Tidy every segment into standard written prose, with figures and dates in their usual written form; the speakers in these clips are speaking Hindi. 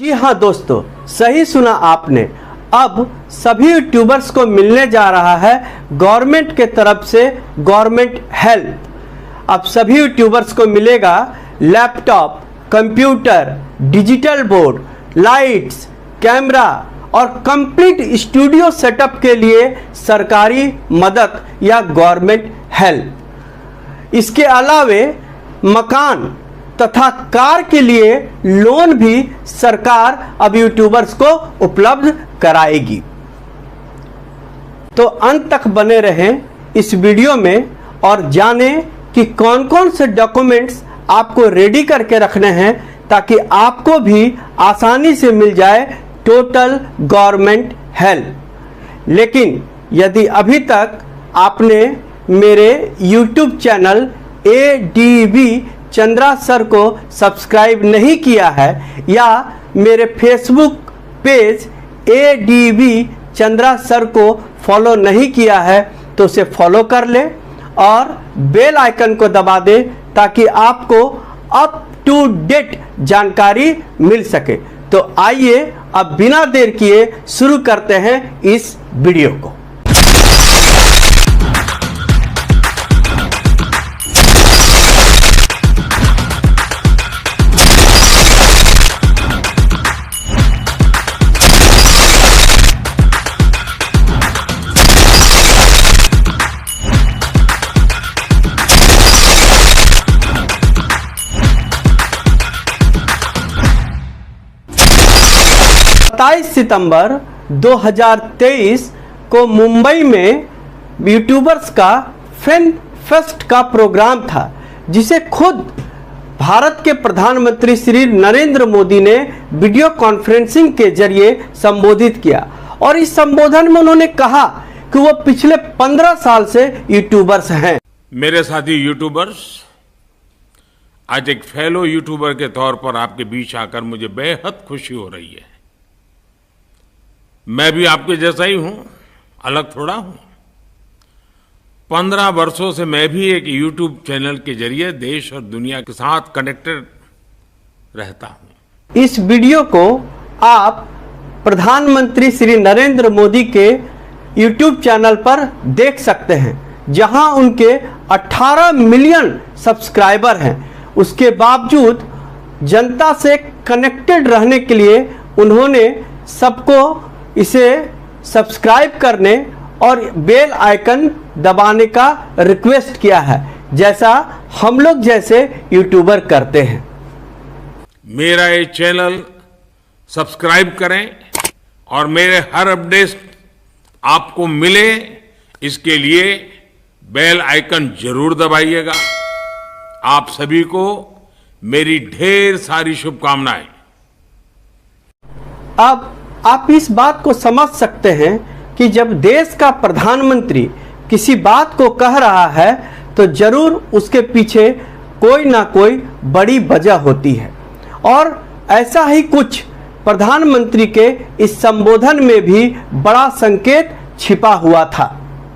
जी हाँ दोस्तों, सही सुना आपने। अब सभी यूट्यूबर्स को मिलने जा रहा है गवर्नमेंट के तरफ से गवर्नमेंट हेल्प। अब सभी यूट्यूबर्स को मिलेगा laptop, computer, digital board, lights, camera और कंप्लीट स्टूडियो सेटअप के लिए सरकारी मदद या गवर्नमेंट हेल्प। इसके अलावे मकान तथा कार के लिए लोन भी सरकार अब यूट्यूबर्स को उपलब्ध कराएगी। तो अंत तक बने रहें इस वीडियो में और जानें कि कौन कौन से डॉक्यूमेंट्स आपको रेडी करके रखने हैं ताकि आपको भी आसानी से मिल जाए टोटल गवर्नमेंट हेल्प। लेकिन यदि अभी तक आपने मेरे YouTube channel ADV Chandra sir को सब्सक्राइब नहीं किया है या मेरे Facebook page ADV Chandra sir को फॉलो नहीं किया है तो उसे फॉलो कर ले और बेल आइकन को दबा दे ताकि आपको अप टू डेट जानकारी मिल सके। तो आइए अब बिना देर किए शुरू करते हैं इस वीडियो को। सितंबर 2023 को मुंबई में यूट्यूबर्स का फैन फेस्ट का प्रोग्राम था जिसे खुद भारत के प्रधानमंत्री श्री नरेंद्र मोदी ने वीडियो कॉन्फ्रेंसिंग के जरिए संबोधित किया। और इस संबोधन में उन्होंने कहा कि वो पिछले 15 साल से यूट्यूबर्स हैं। मेरे साथी यूट्यूबर्स, आज एक फेलो यूट्यूबर के तौर पर आपके बीच आकर मुझे बेहद खुशी हो रही है। मैं भी आपके जैसा ही हूं, अलग थोड़ा हूं। 15 वर्षों से मैं भी एक YouTube चैनल के जरिए देश और दुनिया के साथ कनेक्टेड रहता हूं। इस वीडियो को आप प्रधानमंत्री श्री नरेंद्र मोदी के YouTube चैनल पर देख सकते हैं जहां उनके 18 मिलियन सब्सक्राइबर हैं। उसके बावजूद जनता से कनेक्टेड रहने के लिए उन्होंने सबको इसे सब्सक्राइब करने और बेल आइकन दबाने का रिक्वेस्ट किया है, जैसा हम लोग जैसे यूट्यूबर करते हैं। मेरा ये चैनल सब्सक्राइब करें और मेरे हर अपडेट आपको मिले, इसके लिए बेल आइकन जरूर दबाइएगा। आप सभी को मेरी ढेर सारी शुभकामनाएं। अब आप इस बात को समझ सकते हैं कि जब देश का प्रधानमंत्री किसी बात को कह रहा है तो जरूर उसके पीछे कोई ना कोई बड़ी वजह होती है। और ऐसा ही कुछ प्रधानमंत्री के इस संबोधन में भी बड़ा संकेत छिपा हुआ था।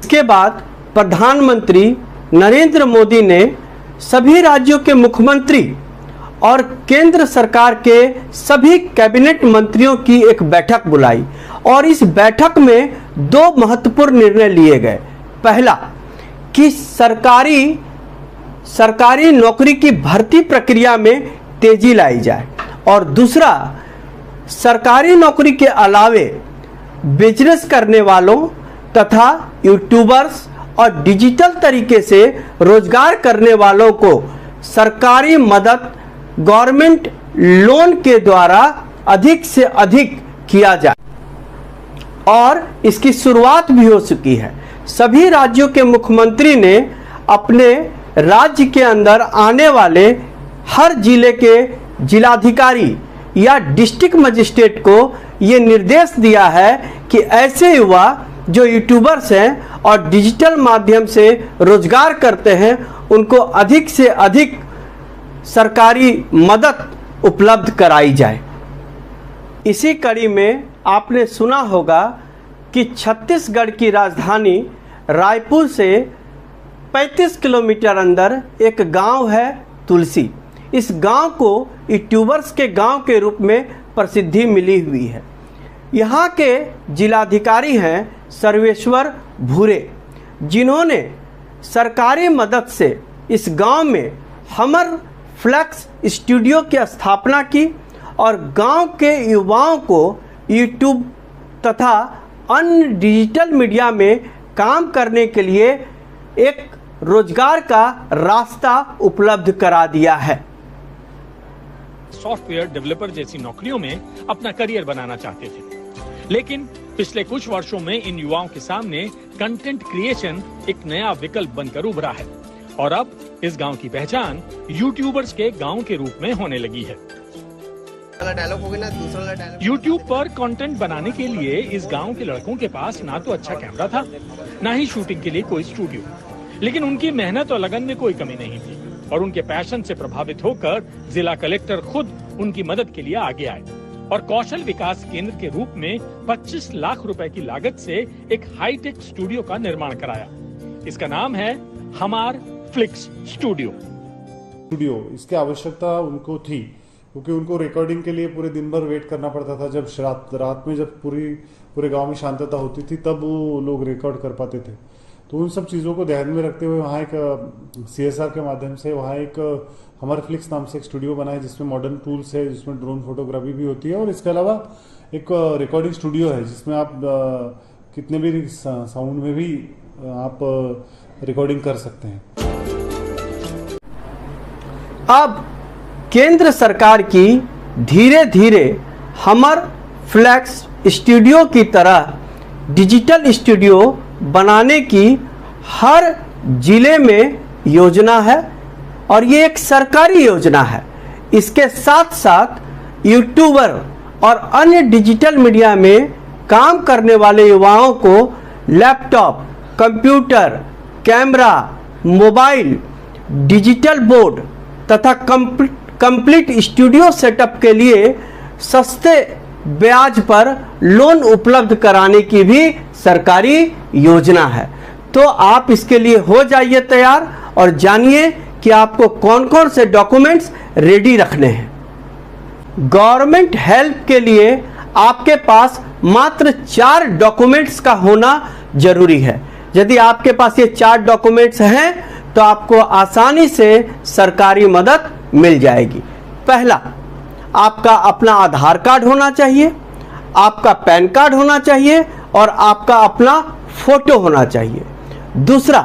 इसके बाद प्रधानमंत्री नरेंद्र मोदी ने सभी राज्यों के मुख्यमंत्री और केंद्र सरकार के सभी कैबिनेट मंत्रियों की एक बैठक बुलाई और इस बैठक में 2 महत्वपूर्ण निर्णय लिए गए। पहला कि सरकारी नौकरी की भर्ती प्रक्रिया में तेजी लाई जाए और दूसरा सरकारी नौकरी के अलावे बिजनेस करने वालों तथा यूट्यूबर्स और डिजिटल तरीके से रोजगार करने वालों को सरकारी मदद गवर्नमेंट लोन के द्वारा अधिक से अधिक किया जाए। और इसकी शुरुआत भी हो चुकी है। सभी राज्यों के मुख्यमंत्री ने अपने राज्य के अंदर आने वाले हर जिले के जिलाधिकारी या डिस्ट्रिक्ट मजिस्ट्रेट को ये निर्देश दिया है कि ऐसे युवा जो यूट्यूबर्स हैं और डिजिटल माध्यम से रोजगार करते हैं उनको अधिक से अधिक सरकारी मदद उपलब्ध कराई जाए। इसी कड़ी में आपने सुना होगा कि छत्तीसगढ़ की राजधानी रायपुर से 35 किलोमीटर अंदर एक गांव है तुलसी। इस गांव को यूट्यूबर्स के गांव के रूप में प्रसिद्धि मिली हुई है। यहाँ के जिलाधिकारी हैं सर्वेश्वर भूरे, जिन्होंने सरकारी मदद से इस गांव में हमर फ्लेक्स स्टूडियो की स्थापना की और गांव के युवाओं को यूट्यूब तथा अन्य डिजिटल मीडिया में काम करने के लिए एक रोजगार का रास्ता उपलब्ध करा दिया है। सॉफ्टवेयर डेवलपर जैसी नौकरियों में अपना करियर बनाना चाहते थे, लेकिन पिछले कुछ वर्षों में इन युवाओं के सामने कंटेंट क्रिएशन एक नया विकल्प बनकर उभरा है और अब इस गांव की पहचान यूट्यूबर्स के गांव के रूप में होने लगी है। यूट्यूब पर कंटेंट बनाने के लिए इस गांव के लड़कों के पास ना तो अच्छा कैमरा था, ना ही शूटिंग के लिए कोई स्टूडियो, लेकिन उनकी मेहनत और लगन में कोई कमी नहीं थी और उनके पैशन से प्रभावित होकर जिला कलेक्टर खुद उनकी मदद के लिए आगे आए और कौशल विकास केंद्र के रूप में 25 लाख रुपए की लागत से एक हाईटेक स्टूडियो का निर्माण कराया। इसका नाम है हमार फ्लिक्स स्टूडियो। इसकी आवश्यकता उनको थी क्योंकि उनको रिकॉर्डिंग के लिए पूरे दिन भर वेट करना पड़ता था। जब रात में जब पूरे गांव में शांतता होती थी तब वो लोग रिकॉर्ड कर पाते थे। तो उन सब चीज़ों को ध्यान में रखते हुए वहाँ एक CSR के माध्यम से वहाँ एक हमार फ्लिक्स नाम से एक स्टूडियो बना है जिसमें मॉडर्न टूल्स है, जिसमें ड्रोन फोटोग्राफी भी होती है और इसके अलावा एक रिकॉर्डिंग स्टूडियो है जिसमें आप कितने भी साउंड में भी आप रिकॉर्डिंग कर सकते हैं। अब केंद्र सरकार की धीरे धीरे हमर फ्लेक्स स्टूडियो की तरह डिजिटल स्टूडियो बनाने की हर जिले में योजना है और ये एक सरकारी योजना है। इसके साथ साथ यूट्यूबर और अन्य डिजिटल मीडिया में काम करने वाले युवाओं को laptop, computer, camera, mobile, digital board तथा कंप्लीट स्टूडियो सेटअप के लिए सस्ते ब्याज पर लोन उपलब्ध कराने की भी सरकारी योजना है। तो आप इसके लिए हो जाइए तैयार और जानिए कि आपको कौन कौन से डॉक्यूमेंट्स रेडी रखने हैं। गवर्नमेंट हेल्प के लिए आपके पास मात्र 4 डॉक्यूमेंट्स का होना जरूरी है। यदि आपके पास ये 4 डॉक्यूमेंट्स हैं तो आपको आसानी से सरकारी मदद मिल जाएगी। पहला, आपका अपना आधार कार्ड होना चाहिए, आपका पैन कार्ड होना चाहिए और आपका अपना फोटो होना चाहिए। दूसरा,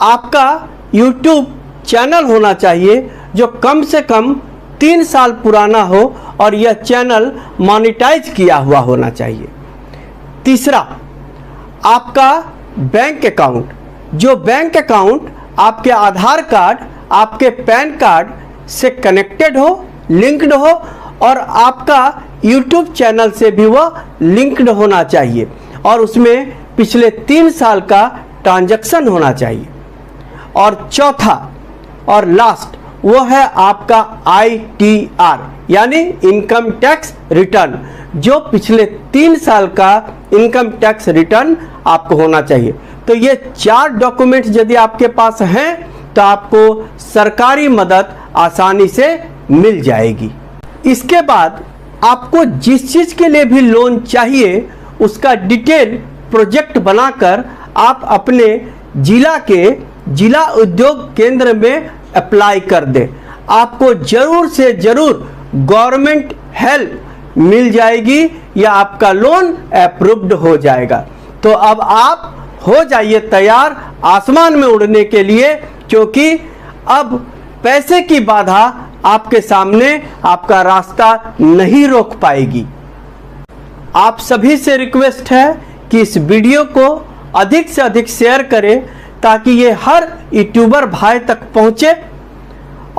आपका यूट्यूब चैनल होना चाहिए जो कम से कम 3 साल पुराना हो और यह चैनल मोनेटाइज किया हुआ होना चाहिए। तीसरा, आपका बैंक अकाउंट, जो बैंक अकाउंट आपके आधार कार्ड, आपके पैन कार्ड से कनेक्टेड हो, लिंक्ड हो और आपका यूट्यूब चैनल से भी वह लिंक्ड होना चाहिए और उसमें पिछले 3 साल का ट्रांजैक्शन होना चाहिए। और चौथा और लास्ट वो है आपका ITR यानी इनकम टैक्स रिटर्न, जो पिछले 3 साल का इनकम टैक्स रिटर्न आपको होना चाहिए। तो ये 4 डॉक्यूमेंट्स यदि आपके पास हैं तो आपको सरकारी मदद आसानी से मिल जाएगी। इसके बाद आपको जिस चीज़ के लिए भी लोन चाहिए उसका डिटेल प्रोजेक्ट बनाकर आप अपने जिला के जिला उद्योग केंद्र में अप्लाई कर दें। आपको जरूर से जरूर गवर्नमेंट हेल्प मिल जाएगी या आपका लोन अप्रूव्ड हो जाएगा। तो अब आप हो जाइए तैयार आसमान में उड़ने के लिए, क्योंकि अब पैसे की बाधा आपके सामने आपका रास्ता नहीं रोक पाएगी। आप सभी से रिक्वेस्ट है कि इस वीडियो को अधिक से अधिक शेयर करें ताकि ये हर यूट्यूबर भाई तक पहुंचे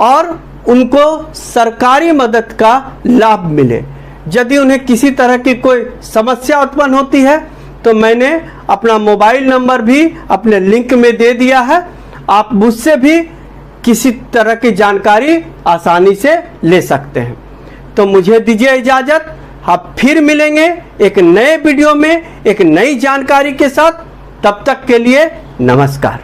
और उनको सरकारी मदद का लाभ मिले। यदि उन्हें किसी तरह की कोई समस्या उत्पन्न होती है तो मैंने अपना मोबाइल नंबर भी अपने लिंक में दे दिया है, आप मुझसे भी किसी तरह की जानकारी आसानी से ले सकते हैं। तो मुझे दीजिए इजाजत, आप फिर मिलेंगे एक नए वीडियो में एक नई जानकारी के साथ। तब तक के लिए नमस्कार।